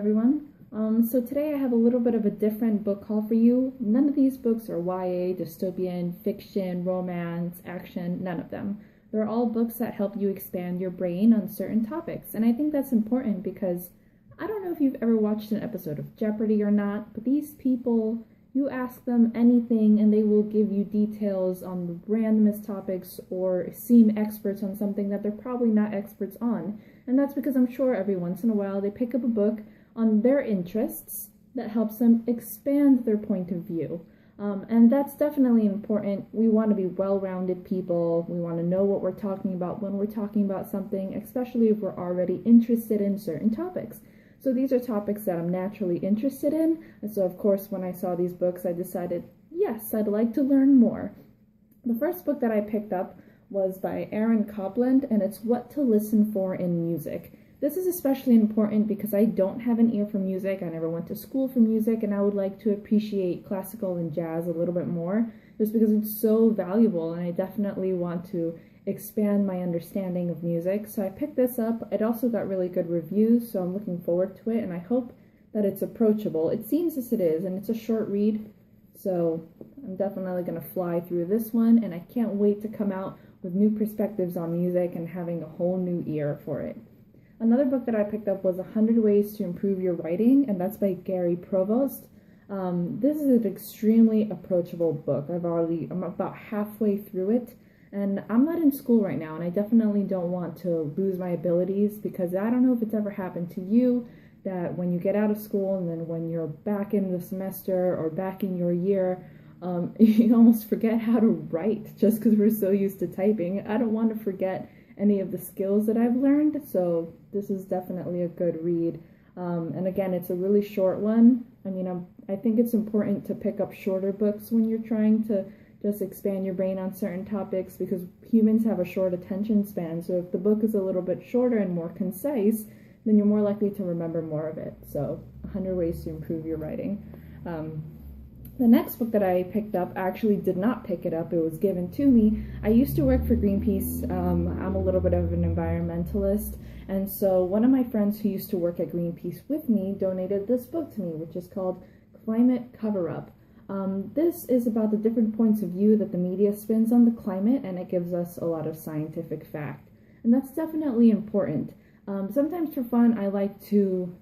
everyone. So today I have a little bit of a different book haul for you. None of these books are YA, dystopian, fiction, romance, action, none of them. They're all books that help you expand your brain on certain topics, and I think that's important because I don't know if you've ever watched an episode of Jeopardy or not, but these people, you ask them anything and they will give you details on the randomest topics or seem experts on something that they're probably not experts on. And that's because I'm sure every once in a while they pick up a book on their interests that helps them expand their point of view. And that's definitely important. We want to be well-rounded people. We want to know what we're talking about when we're talking about something, especially if we're already interested in certain topics. So these are topics that I'm naturally interested in. And so, of course, when I saw these books, I decided, yes, I'd like to learn more. The first book that I picked up was by Aaron Copland, and it's What to Listen For in Music. This is especially important because I don't have an ear for music. I never went to school for music, and I would like to appreciate classical and jazz a little bit more just because it's so valuable, and I definitely want to expand my understanding of music. So I picked this up. It also got really good reviews, so I'm looking forward to it, and I hope that it's approachable. It seems as it is, and it's a short read, so I'm definitely going to fly through this one, and I can't wait to come out with new perspectives on music and having a whole new ear for it. Another book that I picked up was 100 Ways to Improve Your Writing, and that's by Gary Provost. This is an extremely approachable book. I'm about halfway through it, and I'm not in school right now, and I definitely don't want to lose my abilities because I don't know if it's ever happened to you that when you get out of school and then when you're back in the semester or back in your year, you almost forget how to write just because we're so used to typing. I don't want to forget any of the skills that I've learned, so this is definitely a good read. And again, it's a really short one. I mean, I think it's important to pick up shorter books when you're trying to just expand your brain on certain topics because humans have a short attention span. So if the book is a little bit shorter and more concise, then you're more likely to remember more of it. So 100 Ways to Improve Your Writing. The next book that I picked up, I actually did not pick it up, it was given to me. I used to work for Greenpeace. I'm a little bit of an environmentalist, and so one of my friends who used to work at Greenpeace with me donated this book to me, which is called Climate Cover-Up. This is about the different points of view that the media spins on the climate, and it gives us a lot of scientific fact. And that's definitely important. Sometimes for fun, I like to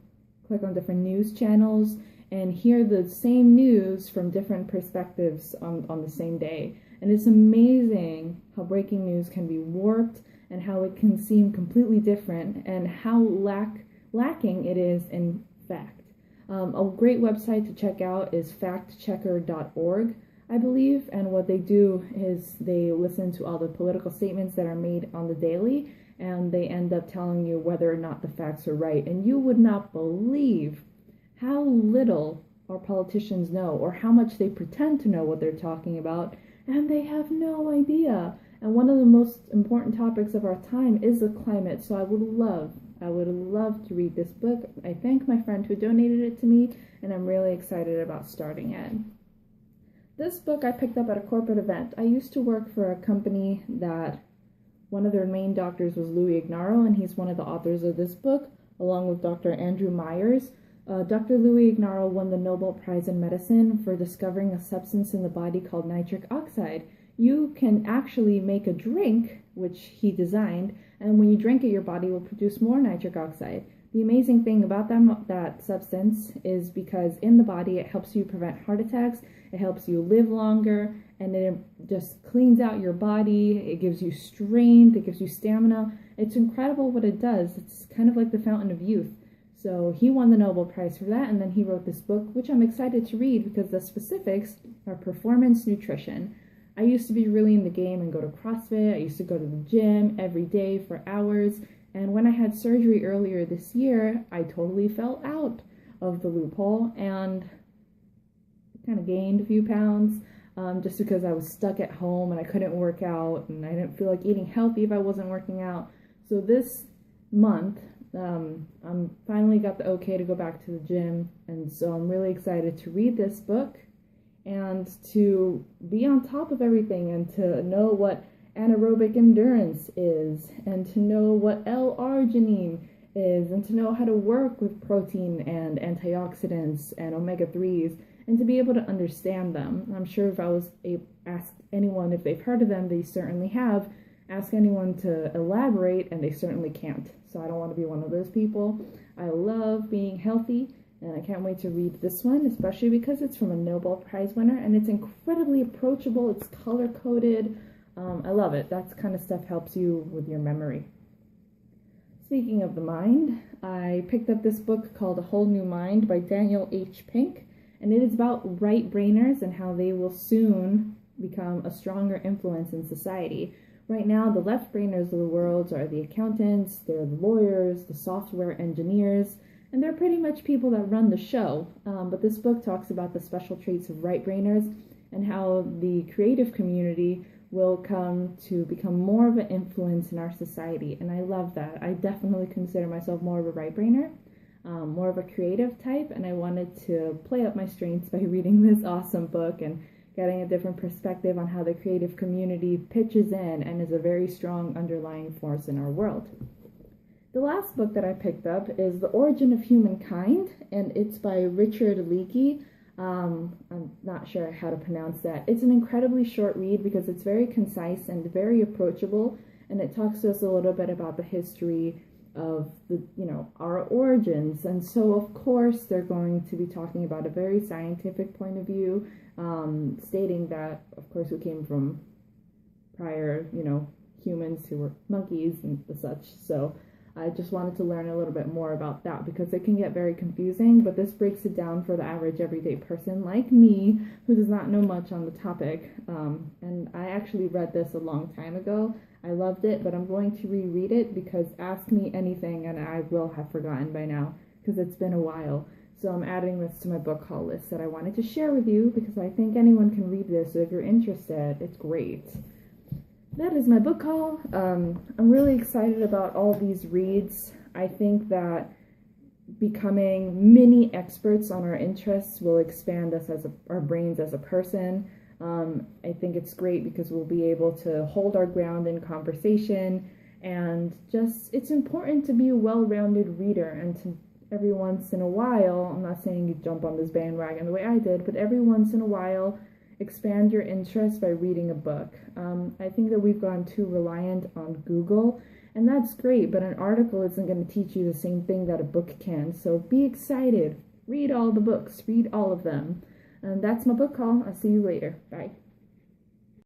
click on different news channels and hear the same news from different perspectives on the same day. And it's amazing how breaking news can be warped and how it can seem completely different and how lacking it is in fact. A great website to check out is factchecker.org, I believe, and what they do is they listen to all the political statements that are made on the daily, and they end up telling you whether or not the facts are right. And you would not believe how little our politicians know or how much they pretend to know what they're talking about, and they have no idea. And one of the most important topics of our time is the climate, so I would love to read this book. I thank my friend who donated it to me, and I'm really excited about starting it. This book I picked up at a corporate event. I used to work for a company that one of their main doctors was Louis Ignarro, and he's one of the authors of this book, along with Dr. Andrew Myers. Dr. Louis Ignarro won the Nobel Prize in Medicine for discovering a substance in the body called nitric oxide. You can actually make a drink, which he designed, and when you drink it, your body will produce more nitric oxide. The amazing thing about that substance is because in the body, it helps you prevent heart attacks, it helps you live longer, and it just cleans out your body, it gives you strength, it gives you stamina. It's incredible what it does. It's kind of like the fountain of youth. So he won the Nobel Prize for that, and then he wrote this book, which I'm excited to read because the specifics are performance nutrition. I used to be really in the game and go to CrossFit. I used to go to the gym every day for hours, and when I had surgery earlier this year, I totally fell out of the loophole and kind of gained a few pounds just because I was stuck at home and I couldn't work out, and I didn't feel like eating healthy if I wasn't working out. So this month, I'm finally got the okay to go back to the gym, and so I'm really excited to read this book and to be on top of everything and to know what anaerobic endurance is and to know what L-arginine is, and to know how to work with protein and antioxidants and omega-3s, and to be able to understand them. I'm sure if I was asked anyone if they've heard of them, they certainly have. Ask anyone to elaborate, and they certainly can't. So I don't want to be one of those people. I love being healthy, and I can't wait to read this one, especially because it's from a Nobel Prize winner, and it's incredibly approachable. It's color-coded. I love it. That kind of stuff helps you with your memory. Speaking of the mind, I picked up this book called A Whole New Mind by Daniel H. Pink, and it is about right-brainers and how they will soon become a stronger influence in society. Right now, the left-brainers of the world are the accountants, they're the lawyers, the software engineers, and they're pretty much people that run the show. But this book talks about the special traits of right-brainers and how the creative community will come to become more of an influence in our society. And I love that. I definitely consider myself more of a right-brainer, more of a creative type, and I wanted to play up my strengths by reading this awesome book and getting a different perspective on how the creative community pitches in and is a very strong underlying force in our world. The last book that I picked up is The Origin of Humankind, and it's by Richard Leakey. I'm not sure how to pronounce that. It's an incredibly short read because it's very concise and very approachable, and it talks to us a little bit about the history of our origins. And so of course they're going to be talking about a very scientific point of view, stating that of course we came from prior humans who were monkeys and such. So I just wanted to learn a little bit more about that because it can get very confusing, but this breaks it down for the average everyday person like me who does not know much on the topic. And I actually read this a long time ago. I loved it, but I'm going to reread it because ask me anything and I will have forgotten by now because it's been a while. So I'm adding this to my book haul list that I wanted to share with you because I think anyone can read this. So if you're interested, it's great. That is my book haul. I'm really excited about all these reads. I think that becoming mini experts on our interests will expand us as our brains as a person. I think it's great because we'll be able to hold our ground in conversation, and just it's important to be a well-rounded reader, and to every once in a while, I'm not saying you jump on this bandwagon the way I did, but every once in a while expand your interest by reading a book. I think that we've gone too reliant on Google, and that's great, but an article isn't going to teach you the same thing that a book can. So be excited. Read all the books. Read all of them. And that's my book haul. I'll see you later. Bye.